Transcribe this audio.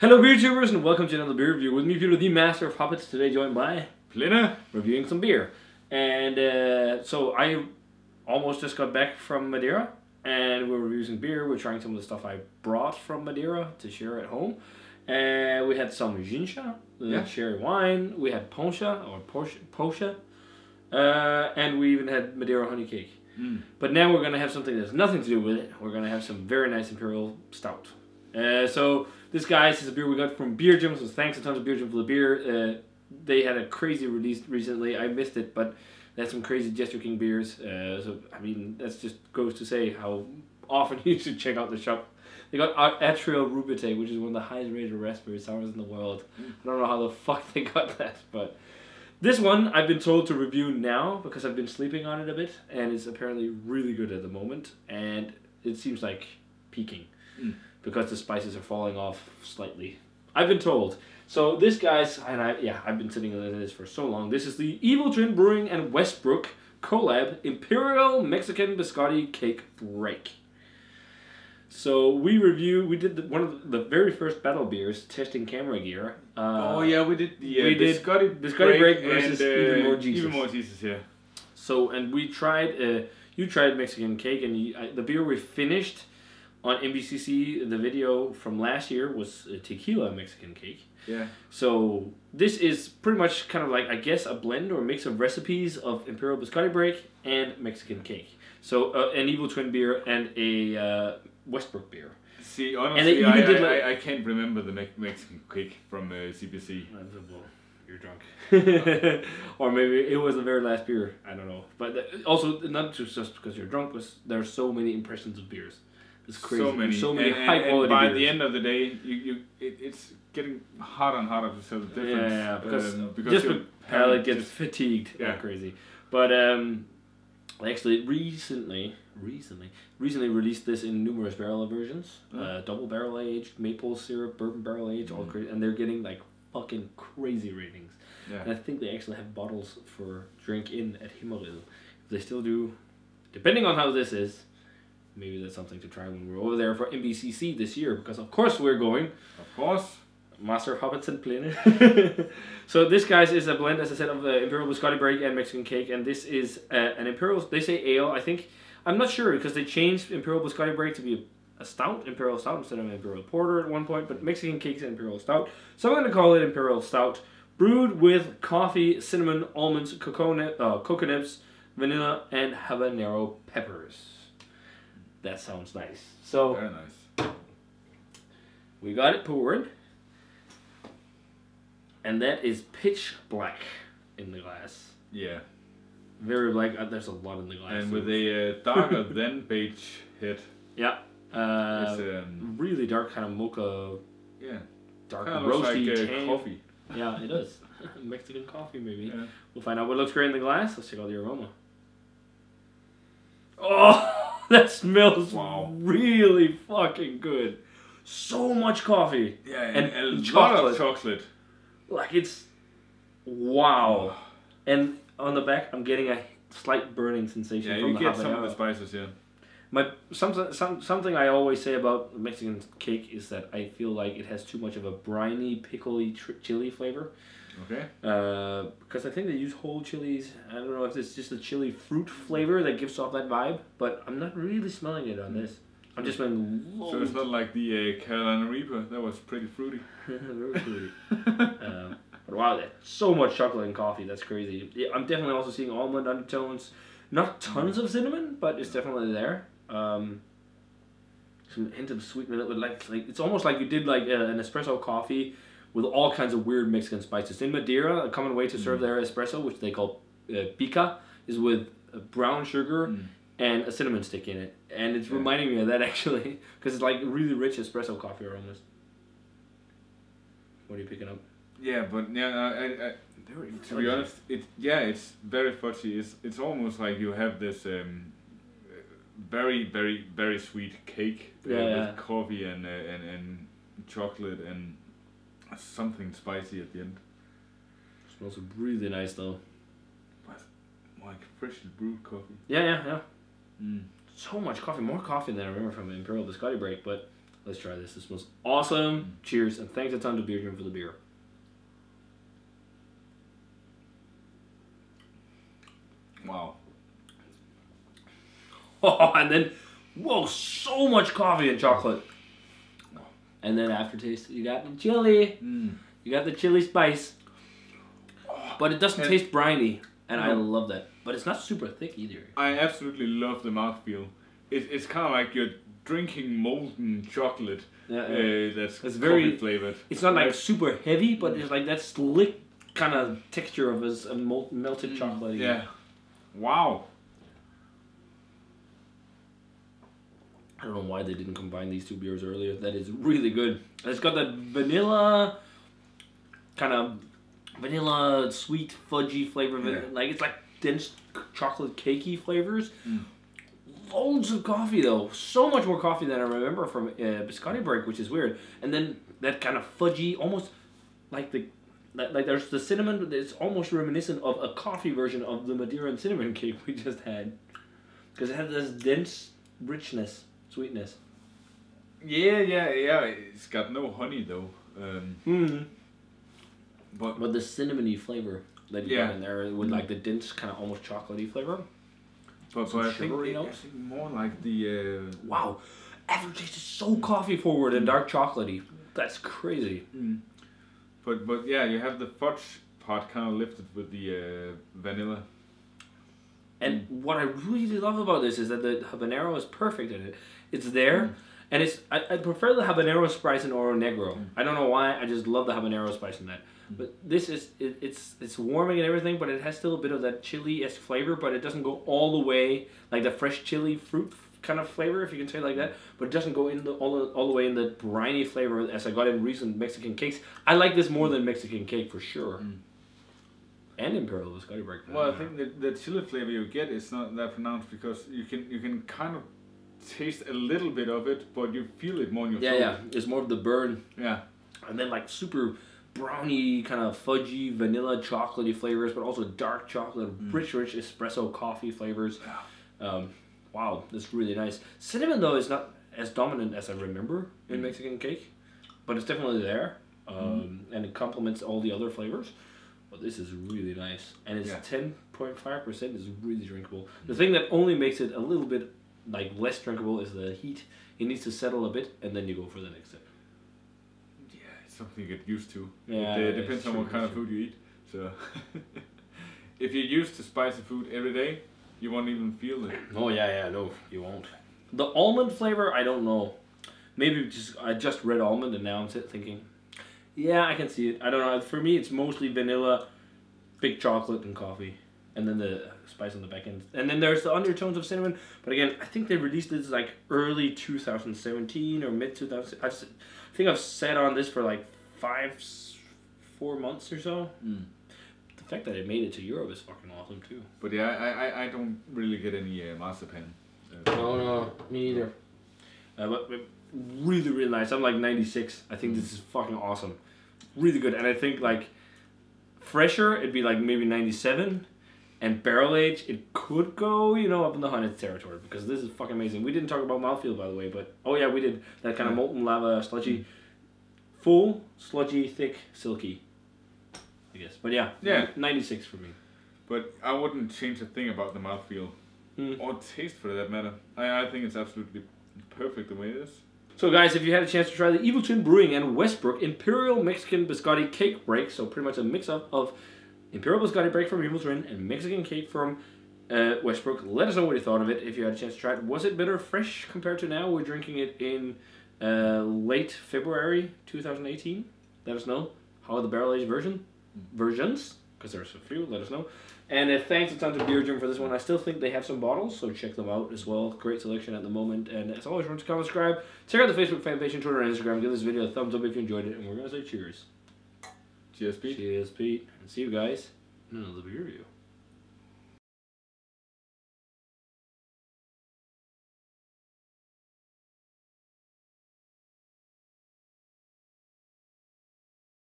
Hello beer tubers and welcome to another beer review. With me, Peter, the master of hobbits, today joined by Plinna, reviewing some beer. And so I almost just got back from Madeira and we're reviewing some beer. We're trying some of the stuff I brought from Madeira to share at home. And we had some Gincha, cherry wine. We had Poncha or Pocha. And we even had Madeira honey cake. But now we're going to have something that's nothing to do with it. We're going to have some very nice Imperial Stout. So this, guys, is a beer we got from Beer Gym. So thanks a ton to Beer Gym for the beer. They had a crazy release recently. I missed it, but they had some crazy Jester King beers. So I mean, that just goes to say how often you should check out the shop. They got Atrial Rubite, which is one of the highest rated raspberry sours in the world. I don't know how the fuck they got that, but this one I've been told to review now because I've been sleeping on it a bit, and it's apparently really good at the moment, and it seems like peaking because the spices are falling off slightly. I've been told. So this, guys, and I've been sitting on this for so long. This is the Evil Twin Brewing and Westbrook collab Imperial Mexican Biscotti Cake Break. So we did one of the very first battle beers, testing camera gear. we did the Biscotti Break versus and, Even More Jesus. Even More Jesus, yeah. So, and we tried, you tried Mexican cake, and the beer we finished on MBCC, the video from last year, was a tequila Mexican cake. Yeah. So this is pretty much kind of like, I guess, a blend or a mix of recipes of Imperial Biscotti Break and Mexican cake. So an Evil Twin beer and a Westbrook beer. See, honestly, I can't remember the Mexican cake from CBC. You're drunk. Or maybe it was the very last beer. I don't know. But also, not just because you're drunk, but there's so many impressions of beers. It's crazy. So many high quality by beers. the end of the day, it's getting harder and harder to tell the difference. Yeah, because just your palate gets fatigued. Yeah. Like crazy. But I actually recently released this in numerous barrel versions. Double barrel aged, maple syrup, bourbon barrel aged, all crazy, and they're getting like fucking crazy ratings. Yeah. And I think they actually have bottles for drink in at Himmeril. If they still do, depending on how this is, maybe that's something to try when we're over there for MBCC this year, because of course we're going. Of course. Master of Hobbits and Plinna. So this, guys, is a blend, as I said, of Imperial Biscotti Break and Mexican cake, and this is an Imperial, they say ale, I think, I'm not sure, because they changed Imperial Biscotti Break to be a stout, Imperial Stout, instead of Imperial Porter at one point, but Mexican cake's an Imperial Stout, so I'm going to call it Imperial Stout, brewed with coffee, cinnamon, almonds, cocoa nibs, vanilla, and habanero peppers. That sounds nice. So, very nice. We got it poured. And that is pitch black in the glass. Yeah. Very black. There's a lot in the glass. And with a darker than beige head. Yeah. It's really dark, kind of mocha. Yeah. Dark kind of roasty looks like tan. coffee. Yeah, it does. Mexican coffee, maybe. Yeah. We'll find out what looks great in the glass. Let's check out the aroma. Oh, that smells really fucking good. So much coffee. Yeah, and a chocolate. lot of chocolate. Like, it's wow. And on the back, I'm getting a slight burning sensation from the habanero. Yeah, you get some of the spices, yeah. Something I always say about Mexican cake is that I feel like it has too much of a briny, pickly chili flavor. Okay. Because I think they use whole chilies. I don't know if it's just a chili fruit flavor that gives off that vibe, but I'm not really smelling it on this. I'm just smelling loads. So it's not like the Carolina Reaper. That was pretty fruity. Very fruity. But wow, that's so much chocolate and coffee. That's crazy. Yeah, I'm definitely also seeing almond undertones. Not tons of cinnamon, but it's definitely there. Some hint of sweetness, like it's almost like you did like an espresso coffee with all kinds of weird Mexican spices. In Madeira, a common way to serve their espresso, which they call pica, is with brown sugar and a cinnamon stick in it. And it's reminding me of that, actually, because it's like really rich espresso coffee aromas. What are you picking up? Yeah, but to be honest, it's very fudgy. It's almost like you have this very, very, very sweet cake with coffee and chocolate and something spicy at the end. It smells really nice, though. Like freshly brewed coffee. Yeah. So much coffee, more coffee than I remember from Imperial Biscotti Break, but Let's try this. This smells awesome. Cheers, and thanks a ton to Beer Jim for the beer. Wow. Oh, and then, whoa, so much coffee and chocolate. And then aftertaste, you got the chili. You got the chili spice. But it doesn't taste briny, and I love that. But it's not super thick either. I absolutely love the mouthfeel. It's kind of like you're drinking molten chocolate. That's very flavored. It's not like super heavy, but it's like that slick kind of texture of a melted chocolate. Yeah. Wow. I don't know why they didn't combine these two beers earlier. That is really good. It's got that vanilla, kind of vanilla, sweet, fudgy flavor. Like it's like dense chocolate cakey flavors. Loads of coffee though. So much more coffee than I remember from Biscotti Break, which is weird. And then that kind of fudgy, almost like there's the cinnamon, but it's almost reminiscent of a coffee version of the Madeira and cinnamon cake we just had. Because it has this dense richness. Sweetness. Yeah. It's got no honey though. But the cinnamony flavor that you got in there with like the dense kind of almost chocolatey flavor. But I think more like the wow, aftertaste is so coffee forward and dark chocolatey. That's crazy. But yeah, you have the fudge part kind of lifted with the vanilla. And what I really love about this is that the habanero is perfect in it. It's there, and it's I prefer the habanero spice in Oro Negro. I don't know why, I just love the habanero spice in that. But this is it's warming and everything, but it has still a bit of that chili-esque flavor, but it doesn't go all the way like the fresh chili fruit kind of flavor, if you can say it like that. But it doesn't go in all the way in the briny flavor as I got in recent Mexican cakes. I like this more than Mexican cake for sure. And Imperial Biscotti Break. Well, I think the chili flavor you get is not that pronounced because you can kind of taste a little bit of it, but you feel it more in your throat. Yeah, it's more of the burn. Yeah. And then like super browny, kind of fudgy, vanilla, chocolatey flavors, but also dark chocolate, rich espresso coffee flavors. Wow, that's really nice. Cinnamon though is not as dominant as I remember in Mexican cake, but it's definitely there, and it complements all the other flavors. But this is really nice, and it's 10.5% is really drinkable. The thing that only makes it a little bit like less drinkable is the heat. It needs to settle a bit, and then you go for the next step. Yeah, it's something you get used to. Yeah, it depends on what kind of food you eat. So, if you're used to spicy food every day, you won't even feel it. Oh yeah, no, you won't. The almond flavor, I don't know. Maybe I just read almond, and now I'm thinking, yeah, I can see it. I don't know. For me, it's mostly vanilla, big chocolate, and coffee, and then the spice on the back end. And then there's the undertones of cinnamon. But again, I think they released this like early 2017 or mid 2000. I think I've sat on this for like 4 months or so. The fact that it made it to Europe is fucking awesome too. But yeah, I don't really get any marzipan. No, me neither. But really, really nice. I'm like 96. I think this is fucking awesome. Really good. And I think like fresher, it'd be like maybe 97. And barrel age, it could go, up in the 100 territory because this is fucking amazing. We didn't talk about mouthfeel, by the way, but oh yeah, we did. That kind of molten lava, sludgy, full, sludgy, thick, silky, I guess. But yeah, 96 for me. But I wouldn't change a thing about the mouthfeel or taste for that matter. I think it's absolutely perfect the way it is. So guys, if you had a chance to try the Evil Twin Brewing and Westbrook Imperial Mexican Biscotti Cake Break, so pretty much a mix-up of Imperial Biscotti Break from Evil Twin and Mexican Cake from Westbrook, let us know what you thought of it if you had a chance to try it. Was it better fresh compared to now? We're drinking it in late February 2018. Let us know how the barrel aged versions, because there's a few, let us know. And thanks a ton to Beer Jim for this one. I still think they have some bottles, so check them out as well. Great selection at the moment. And as always, remember to comment, subscribe. Check out the Facebook fan page and Twitter and Instagram. Give this video a thumbs up if you enjoyed it. And we're going to say cheers. Cheers, Pete. Cheers, Pete. And see you guys in another beer review.